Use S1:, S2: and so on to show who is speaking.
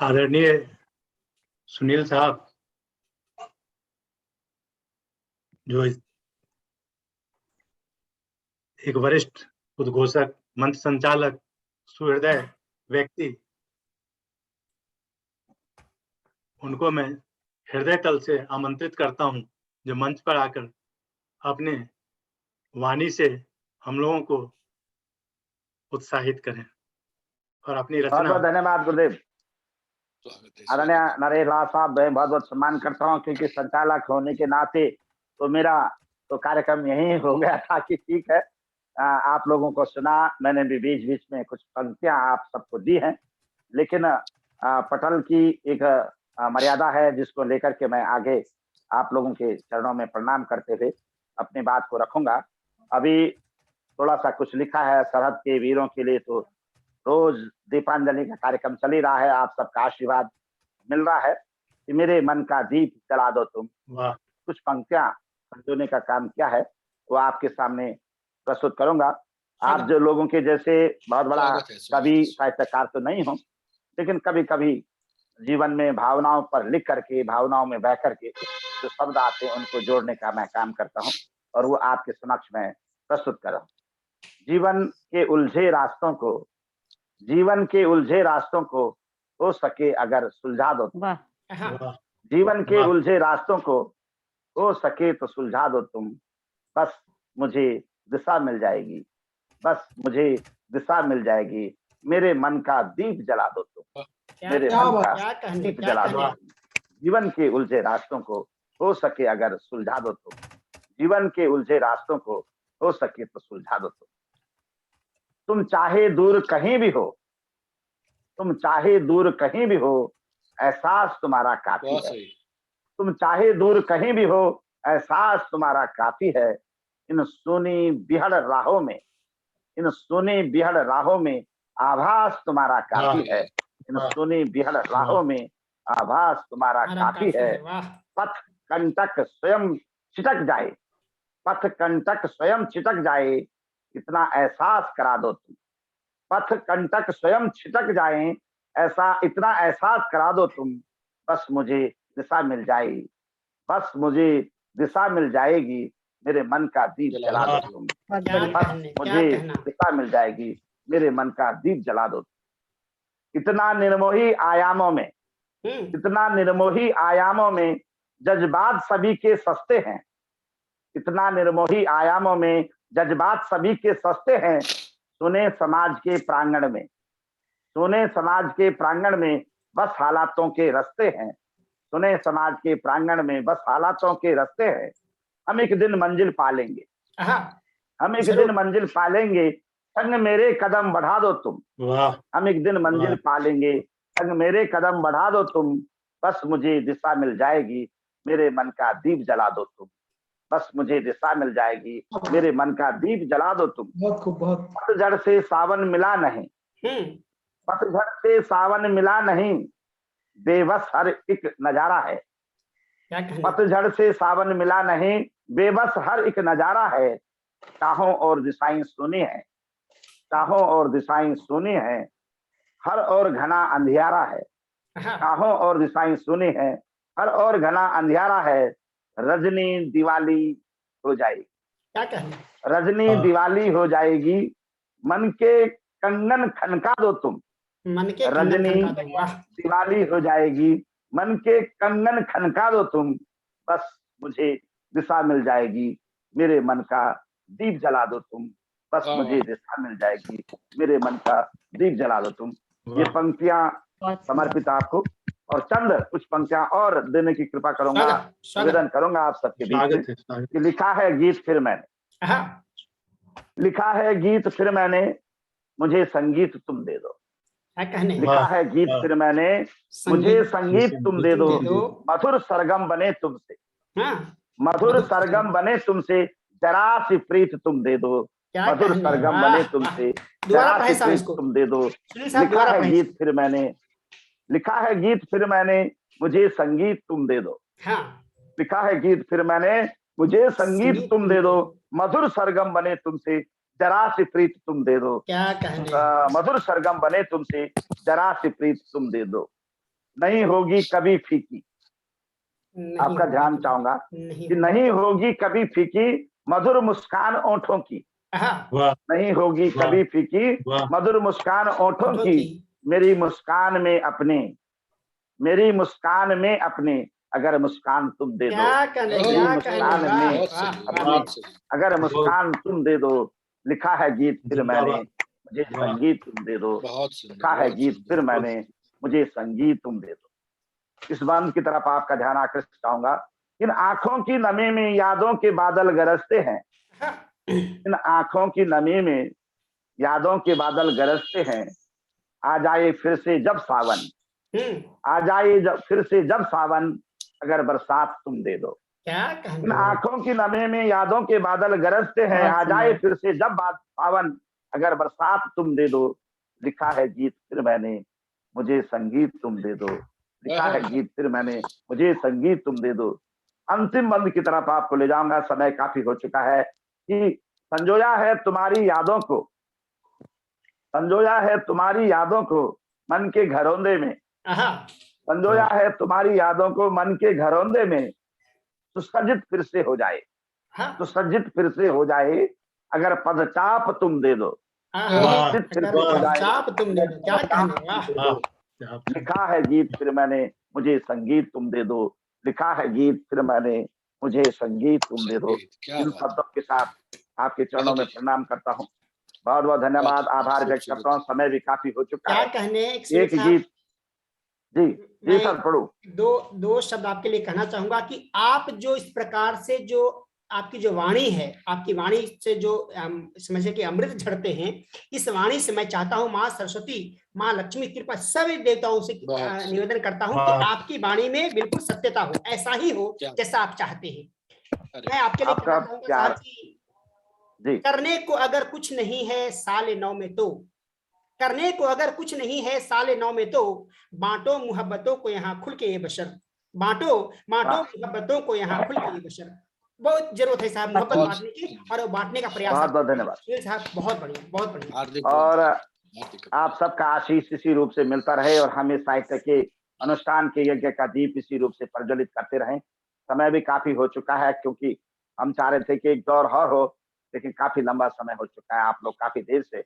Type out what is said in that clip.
S1: आदरणीय सुनील साहब, जो एक वरिष्ठ उद्घोषक, मंच संचालक, सुहृदय व्यक्ति, उनको मैं हृदय तल से आमंत्रित करता हूं, जो मंच पर आकर अपने वाणी से हम लोगों को उत्साहित करें और अपनी रचना।
S2: बहुत धन्यवाद गुरुदेव। आदरणीय नरेश लाल साहब, मैं बहुत बहुत सम्मान करता हूँ, क्योंकि संचालक होने के नाते तो मेरा तो कार्यक्रम यही हो गया था कि ठीक है, आप लोगों को सुना मैंने भी, बीच बीच में कुछ पंक्तियां आप सबको दी हैं, लेकिन पटल की एक मर्यादा है जिसको लेकर के मैं आगे आप लोगों के चरणों में प्रणाम करते हुए अपनी बात को रखूंगा। अभी थोड़ा सा कुछ लिखा है सरहद के वीरों के लिए, तो रोज दीपांजलि का कार्यक्रम चल ही रहा है, आप सबका आशीर्वाद मिल रहा है कि मेरे मन का दीप जला दो तुम। कुछ पंक्तियां संजोने का काम क्या है वो आपके सामने प्रस्तुत करूंगा। आप जो लोगों के जैसे बहुत बड़ा कवि साहित्यकार तो नहीं हो, लेकिन कभी कभी जीवन में भावनाओं पर लिख करके, भावनाओं में बह करके जो शब्द आते हैं उनको जोड़ने का मैं काम करता हूँ, और वो आपके समक्ष में प्रस्तुत कर रहा हूँ। जीवन के उलझे रास्तों को, जीवन के उलझे रास्तों को हो सके अगर सुलझा दो। जीवन के उलझे रास्तों को हो सके तो सुलझा दो तुम, बस मुझे दिशा मिल जाएगी, बस मुझे दिशा मिल जाएगी, मेरे मन का दीप जला दो तुम, मेरे मन का दीप जला दो तुम। जीवन के उलझे रास्तों को हो सके अगर सुलझा दो तुम, जीवन के उलझे रास्तों को हो सके तो सुलझा दो तुम चाहे दूर कहीं भी हो, तुम चाहे दूर कहीं भी हो, एहसास तुम्हारा काफी है। तुम चाहे दूर कहीं भी हो, एहसास तुम्हारा काफी है। इन सोनी बिहड़ राहों में, इन सोनी बिहड़ राहों में आभास तुम्हारा काफी है। इन सोनी बिहड़ राहों में आभास तुम्हारा काफी है। पथ कंटक स्वयं छिटक जाए, पथ कंटक स्वयं छिटक जाए, इतना एहसास करा दो तुम। पथ कंटक स्वयं छिटक जाए, ऐसा इतना एहसास करा दो तुम, बस मुझे दिशा मिल जाएगी, बस मुझे दिशा मिल जाएगी, मेरे मन का दीप जला दो तुम। बस मुझे दिशा मिल जाएगी, मेरे मन का दीप जला दो। इतना निर्मोही आयामों में, इतना निर्मोही आयामों में जज्बात सभी के सस्ते हैं। इतना निर्मोही आयामों में जज्बात सभी के सस्ते हैं। सुने समाज के प्रांगण में, सुने समाज के प्रांगण में बस हालातों के रास्ते हैं। सुने समाज के प्रांगण में बस हालातों के रास्ते हैं। हम एक दिन मंजिल पालेंगे, हम एक दिन मंजिल पालेंगे, संग मेरे कदम बढ़ा दो तुम। हम एक दिन मंजिल पालेंगे, संग मेरे कदम बढ़ा दो तुम, बस मुझे दिशा मिल जाएगी, मेरे मन का दीप जला दो तुम। बस मुझे दिशा मिल जाएगी, मेरे मन का दीप जला दो तुम। पतझड़ से सावन मिला नहीं, पतझड़ से सावन मिला नहीं, बेबस हर एक नजारा है। पतझड़ से सावन मिला नहीं, बेबस हर एक नजारा है। चाहों और दिशाएं सुनी है, चाहों और दिशाएं सुनी है, हर और घना अंधियारा है। चाहों और दिशाएं सुनी है, हर और घना अंधियारा है। रजनी दिवाली हो जाएगी, रजनी दिवाली हो जाएगी, मन के कंगन खनका दो तुम। रजनी दिवाली हो जाएगी, मन के कंगन खनका दो तुम, बस मुझे दिशा मिल जाएगी, मेरे मन का दीप जला दो तुम। बस मुझे दिशा मिल जाएगी, मेरे मन का दीप जला दो तुम। ये पंक्तियां समर्पित आपको, और चंद कुछ पंक्तियां और देने की कृपा करूंगा, निवेदन करूंगा आप सबके बीच में कि लिखा है गीत फिर मैंने, लिखा है गीत फिर मैंने, मुझे संगीत तुम दे दो। लिखा है गीत फिर मैंने, मुझे संगीत तुम दे दो। मधुर सरगम बने तुमसे, मधुर सरगम बने तुमसे, जरा सी प्रीत तुम दे दो। मधुर सरगम बने तुमसे, जरा सी प्रीत तुम दे दो। लिखा है गीत फिर मैंने, लिखा है गीत फिर मैंने, मुझे संगीत तुम दे दो। लिखा है गीत फिर मैंने, मुझे संगीत तुम दे दो। मधुर सरगम बने तुमसे, जरा सी प्रीत तुम दे दो। मधुर सरगम बने तुमसे, जरा सी प्रीत तुम दे दो। नहीं होगी कभी फीकी।
S3: नहीं
S2: आपका
S3: होगी
S2: ध्यान
S3: कभी,
S2: चाहूंगा
S3: नहीं
S2: कि नहीं होगी कभी फीकी मधुर मुस्कान ओंठों की।
S3: हाँ,
S1: वाह
S2: नहीं होगी
S1: वाह
S2: कभी फीकी
S1: वाह
S2: मधुर मुस्कान ओंठों
S3: ओठों
S2: की।
S3: की।
S2: मेरी मुस्कान में अपने, मेरी मुस्कान में अपने अगर मुस्कान तुम दे दो।
S3: क्या कहने,
S2: मेरी
S3: क्या कहने,
S2: मुस्कान
S3: वाह
S2: में
S3: वाह
S2: अपने
S3: वाह,
S2: अगर मुस्कान तुम दे दो। लिखा है गीत फिर मैंने,
S1: जिंदाबाद
S2: मुझे
S1: वाह
S2: संगीत तुम दे दो।
S4: बहुत सुंदर,
S2: लिखा है
S4: बहुत
S2: गीत
S4: सुंदर।
S2: फिर मैंने, मुझे संगीत तुम दे दो। इस बंद की तरफ आपका ध्यान आकृष्ट चाहूंगा। इन आंखों की नमी में यादों के बादल गरजते हैं।
S3: हाँ,
S2: इन आंखों की नमी में यादों के बादल गरजते हैं। आ जाए फिर से जब सावन, आ जाए जब फिर से जब सावन अगर बरसात तुम दे दो।
S3: क्या
S2: इन
S3: कहने,
S2: आंखों की नमी में यादों के बादल गरजते हैं।
S3: बहुत
S2: आ जाए
S3: सुंदर।
S2: फिर से जब सावन अगर बरसात तुम दे दो। लिखा है गीत फिर मैंने, मुझे संगीत तुम दे दो। लिखा है गीत फिर मैंने, मुझे संगीत तुम दे दो। अंतिम बंद की तरफ आपको ले जाऊंगा, समय काफी हो चुका है। कि संजोया है तुम्हारी यादों को, संजोया है तुम्हारी यादों को मन के घरौंदे में।
S3: हाँ,
S2: संजोया है तुम्हारी यादों को मन के घरौंदे में। सुसज्जित फिर से हो जाए,
S3: हाँ,
S2: सुसज्जित फिर से हो जाए अगर पदचाप तुम दे दो।
S3: हाँ,
S2: सुसज्जित फिर से हो जाए
S3: चाप तुम दे दो। क्या कहने, वाह,
S1: वाह
S2: लिखा है गीत फिर मैंने, मुझे संगीत तुम दे दो। लिखा है गीत फिर मैंने, मुझे संगीत तुम दे दो।
S4: संगीत, क्या
S2: इन
S4: बात,
S2: शब्दों के साथ आपके चरणों में
S4: बहुत
S2: प्रणाम करता हूँ। बहुत बहुत धन्यवाद,
S4: बहुत
S2: आभार व्यक्त
S4: खूबसूरत।
S2: करता हूँ। समय भी काफी हो चुका
S3: क्या
S2: है।
S3: कहने, एक सुनील
S2: एक
S3: साहब,
S2: गीत, जी जी
S3: मैं
S2: सर पढ़ू।
S3: दो शब्द आपके लिए कहना चाहूंगा कि आप जो इस प्रकार से जो आपकी जो वाणी है, आपकी वाणी से जो समझे कि अमृत झड़ते हैं, इस वाणी से मैं चाहता हूं माँ सरस्वती, माँ लक्ष्मी कृपा सभी देवताओं से
S4: बहुत
S3: निवेदन करता हूं कि आपकी वाणी में बिल्कुल सत्यता हो, ऐसा ही हो
S4: क्या-
S3: जैसा आप चाहते हैं।
S4: अरे
S3: मैं आपके लिए
S2: आपका
S3: कहना चाहूंगा
S2: प्यार,
S3: साहब कि
S2: जी
S3: करने को अगर कुछ नहीं है साल 9 में तो, करने को अगर कुछ नहीं है साल 9 में तो, बांटो मोहब्बतों को यहाँ खुल के ये बशर, बांटो बांटो
S2: वाह,
S3: मोहब्बतों को यहाँ खुल के ये बशर। बहुत जरूरत है साहब मोहब्बत
S4: बहुत
S3: बांटने की, और वो बांटने का प्रयास
S2: बहुत
S3: आप
S2: बहुत
S3: करें।
S2: धन्यवाद।
S3: सुनील साहब बहुत बढ़िया, बहुत बढ़िया।
S4: हार्दिक
S2: और
S4: हार्दिक
S2: आप सबका आशीष इसी रूप से मिलता रहे और हमें साहित्य के अनुष्ठान के यज्ञ का दीप इसी रूप से प्रज्वलित करते रहें। समय भी काफी हो चुका है, क्योंकि हम चाह रहे थे कि एक दौर और हो, लेकिन काफी लंबा समय हो चुका है। आप लोग काफी देर से